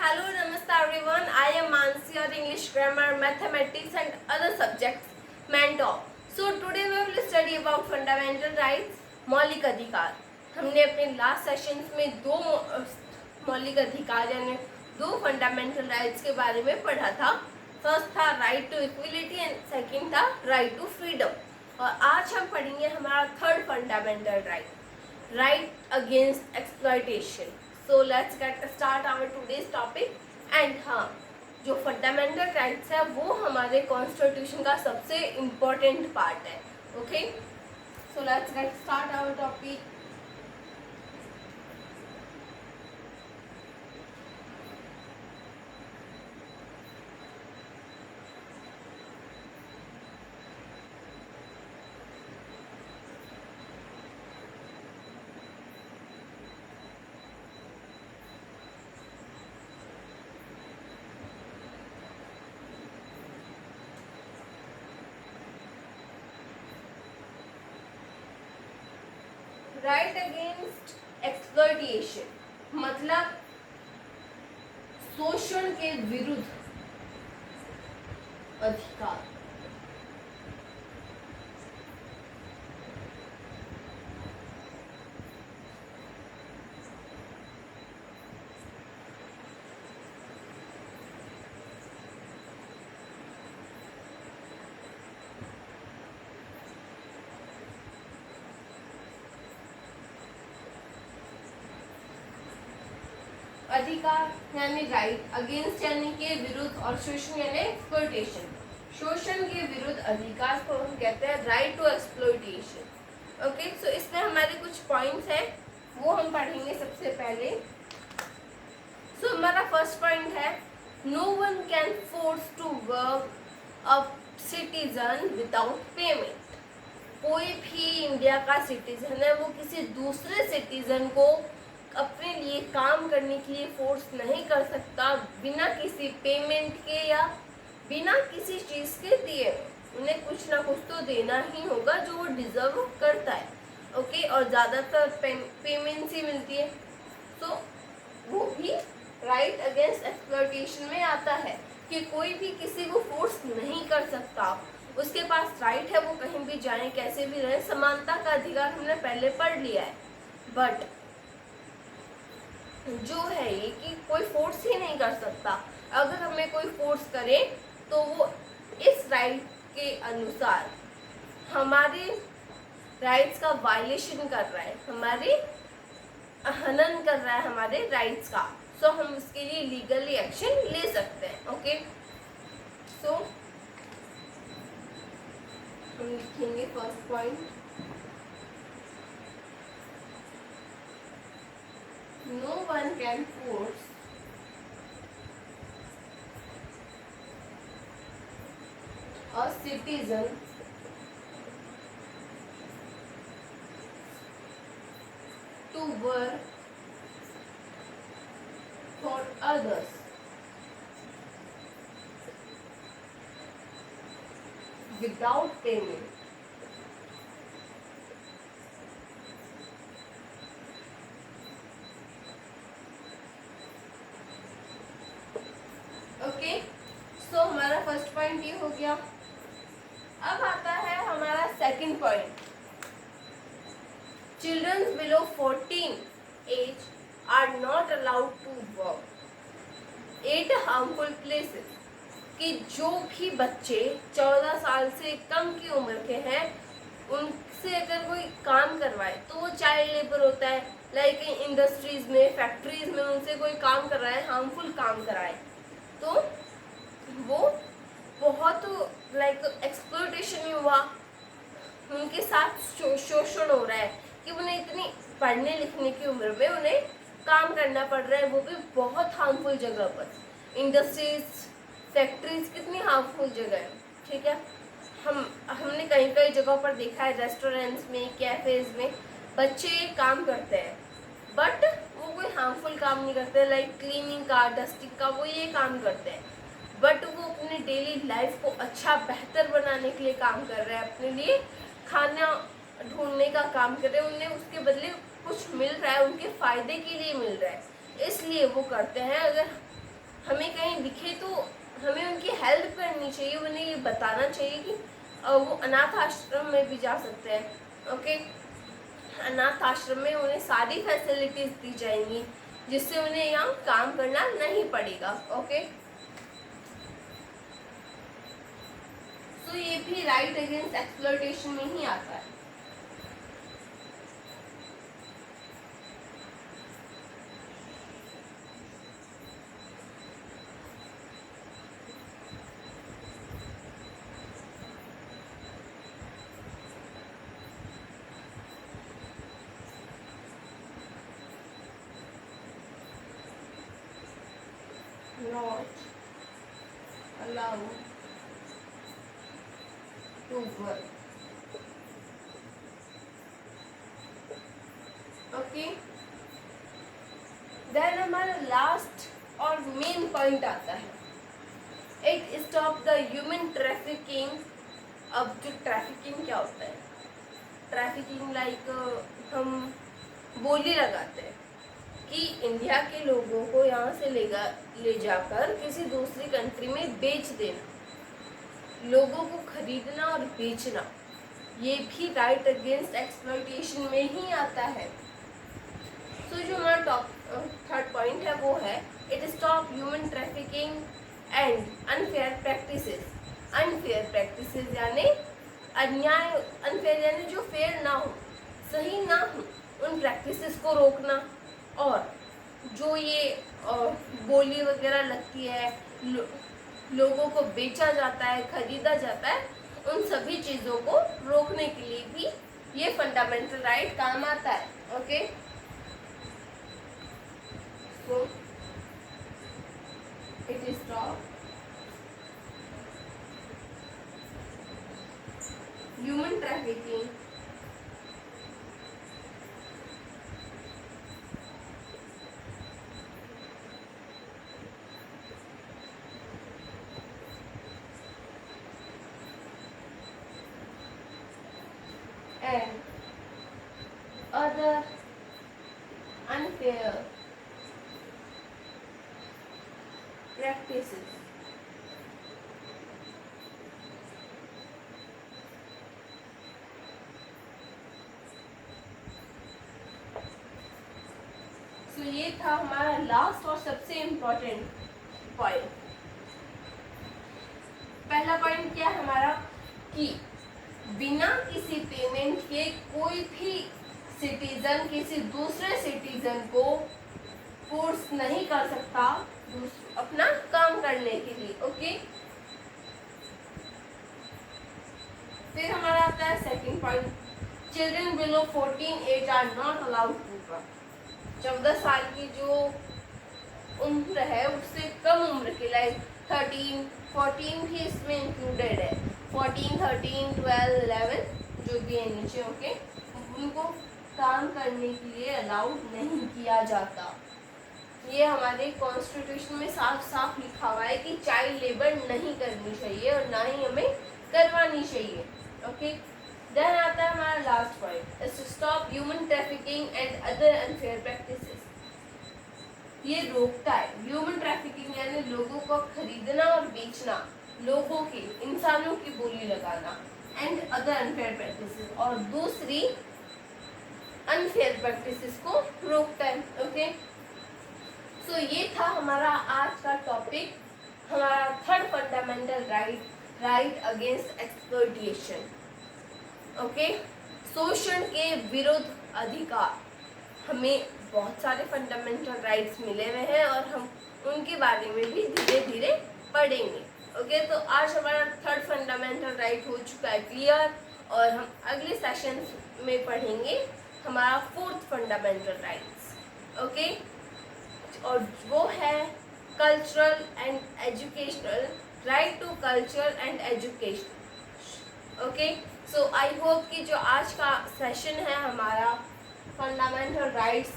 hello, namaste everyone. I am Mansi, your English grammar, mathematics and other subjects mentor. So today we will study about fundamental rights, मौलिक अधिकार. हमने अपने last sessions में दो मौलिक अधिकार यानी दो फंडामेंटल राइट्स के बारे में पढ़ा था. फर्स्ट था right to equality and second था राइट टू फ्रीडम. और आज हम पढ़ेंगे हमारा third fundamental right, right against exploitation. So let's get start our today's topic. And हाँ, जो फंडामेंटल राइट्स है वो हमारे कॉन्स्टिट्यूशन का सबसे इम्पोर्टेंट पार्ट है. Okay, so let's get start our topic. Right against exploitation मतलब शोषण के विरुद्ध अधिकार. अधिकार यानी राइट, अगेंस्ट यानी के विरुद्ध और शोषण यानी एक्सप्लॉयटेशन. शोषण के विरुद्ध अधिकार को हम कहते हैं राइट टू एक्सप्लॉयटेशन. ओके, सो इसमें हमारे कुछ पॉइंट्स हैं वो हम पढ़ेंगे सबसे पहले. सो हमारा फर्स्ट पॉइंट है no one can force to work a citizen without payment. कोई भी इंडिया का सिटीजन है वो किसी दूसरे सिटीजन को अपने लिए काम करने के लिए फोर्स नहीं कर सकता बिना किसी पेमेंट के या बिना किसी चीज़ के दिए. उन्हें कुछ ना कुछ तो देना ही होगा जो वो डिजर्व करता है. ओके, और ज़्यादातर पेमेंट ही मिलती है. तो वो भी राइट अगेंस्ट एक्सप्लॉयटेशन में आता है कि कोई भी किसी को फोर्स नहीं कर सकता. उसके पास राइट है वो कहीं भी जाए कैसे भी रहे. समानता का अधिकार हमने पहले पढ़ लिया है. बट जो है ये कि कोई फोर्स ही नहीं कर सकता. अगर हमें कोई फोर्स करे तो वो इस राइट के अनुसार हमारे राइट्स का वायलेशन कर रहा है, हमारे हनन कर रहा है हमारे राइट्स का. सो हम उसके लिए लीगली एक्शन ले सकते हैं. ओके, सो हम लिखेंगे first point no one can force a citizen to work for others without payment. Okay, so हमारा फर्स्ट पॉइंट ये हो गया. अब आता है हमारा second point. Children below 14 age are not allowed to work at harmful places. कि जो भी बच्चे 14 साल से कम की उम्र के हैं उनसे अगर कोई काम करवाए तो वो चाइल्ड लेबर होता है. लाइक इंडस्ट्रीज में, फैक्ट्रीज में उनसे कोई काम कर रहा है, हार्मफुल काम कराए तो वो बहुत लाइक एक्सप्लॉयटेशन ही हुआ. उनके साथ शोषण हो रहा है कि उन्हें इतनी पढ़ने लिखने की उम्र में उन्हें काम करना पड़ रहा है, वो भी बहुत हार्मफुल जगह पर. इंडस्ट्रीज, फैक्ट्रीज कितनी हार्मफुल जगह है. ठीक है, हमने कई कई जगहों पर देखा है, रेस्टोरेंट्स में, कैफेज में बच्चे काम करते हैं बट वो कोई हार्मफुल काम नहीं करते. लाइक क्लीनिंग का, डस्टिंग का, वो ये काम करते हैं बट वो अपने डेली लाइफ को अच्छा बेहतर बनाने के लिए काम कर रहे हैं, अपने लिए खाना ढूंढने का काम कर रहे हैं. उन्हें उसके बदले कुछ मिल रहा है, उनके फ़ायदे के लिए मिल रहा है, इसलिए वो करते हैं. अगर हमें कहीं दिखे तो हमें उनकी हेल्प करनी चाहिए, उन्हें ये बताना चाहिए कि वो अनाथ आश्रम में भी जा सकते हैं। ओके, अनाथ आश्रम में उन्हें सारी फैसिलिटीज दी जाएंगी जिससे उन्हें यहाँ काम करना नहीं पड़ेगा। ओके, तो ये भी राइट अगेंस्ट एक्सप्लॉयटेशन में ही आता है। Not allowed to work. Okay, then हमारा लास्ट और मेन पॉइंट आता है, it stop the human trafficking. अब जो ट्रैफिकिंग क्या होता है, ट्रैफिकिंग लाइक हम बोली लगाते हैं कि इंडिया के लोगों को यहाँ से ले जाकर किसी दूसरी कंट्री में बेच देना, लोगों को खरीदना और बेचना, ये भी राइट अगेंस्ट एक्सप्लॉयटेशन में ही आता है। तो जो हमारा थर्ड पॉइंट है वो है, it stop human trafficking and unfair practices. Unfair practices यानी अन्याय, अनफेयर यानी जो फेयर ना हो, सही ना हो, उन प्रैक्टिसेस को रोकना। और जो ये बोली वगैरह लगती है, लोगों को बेचा जाता है, खरीदा जाता है, उन सभी चीज़ों को रोकने के लिए भी ये फंडामेंटल राइट काम आता है। Okay, so it stop human trafficking and other unfair practices. So ये था हमारा लास्ट और सबसे इम्पोर्टेंट पॉइंट। पहला पॉइंट क्या है हमारा, कि बिना किसी पेमेंट के कोई भी सिटीजन किसी दूसरे सिटीजन को फोर्स नहीं कर सकता अपना काम करने के लिए। ओके, फिर हमारा आता है second point, children below 14 age are not allowed to work. 14 साल की जो उम्र है उससे कम उम्र के, लाइक 13, 14 भी इसमें इंक्लूडेड है, 14, 13, 12, 11 जो भी है नीचे। ओके, उनको काम करने के लिए अलाउड नहीं किया जाता। ये हमारे कॉन्स्टिट्यूशन में साफ साफ लिखा हुआ है कि चाइल्ड लेबर नहीं करनी चाहिए और ना ही हमें करवानी चाहिए। ओके, देन आता है हमारा last point, is to stop human trafficking and other unfair practices. ये रोकता है ह्यूमन ट्रैफिकिंग यानी लोगों को खरीदना और बेचना, लोगों की, इंसानों की बोली लगाना, एंड अदर अनफेयर प्रैक्टिसेस, और दूसरी अनफेयर प्रैक्टिसेस को रोकता है। ओके, सो ये था हमारा आज का टॉपिक, हमारा third fundamental right, right against exploitation. Okay, शोषण के विरुद्ध अधिकार। हमें बहुत सारे फंडामेंटल राइट्स मिले हुए हैं और हम उनके बारे में भी धीरे धीरे पढ़ेंगे। ओके, तो आज हमारा थर्ड फंडामेंटल राइट हो चुका है क्लियर, और हम अगले सेशन में पढ़ेंगे हमारा फोर्थ फंडामेंटल राइट्स। ओके, और वो है cultural and educational, right to culture and education. Okay, so I hope कि जो आज का सेशन है हमारा fundamental rights,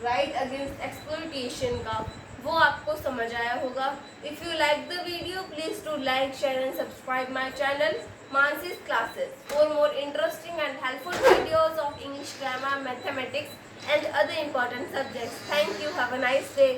right against exploitation का, वो आपको समझ आया होगा। If you like the video please to like, share and subscribe my channel Mansi's classes for more interesting and helpful videos of English grammar, mathematics and other important subjects. Thank you. Have a nice day.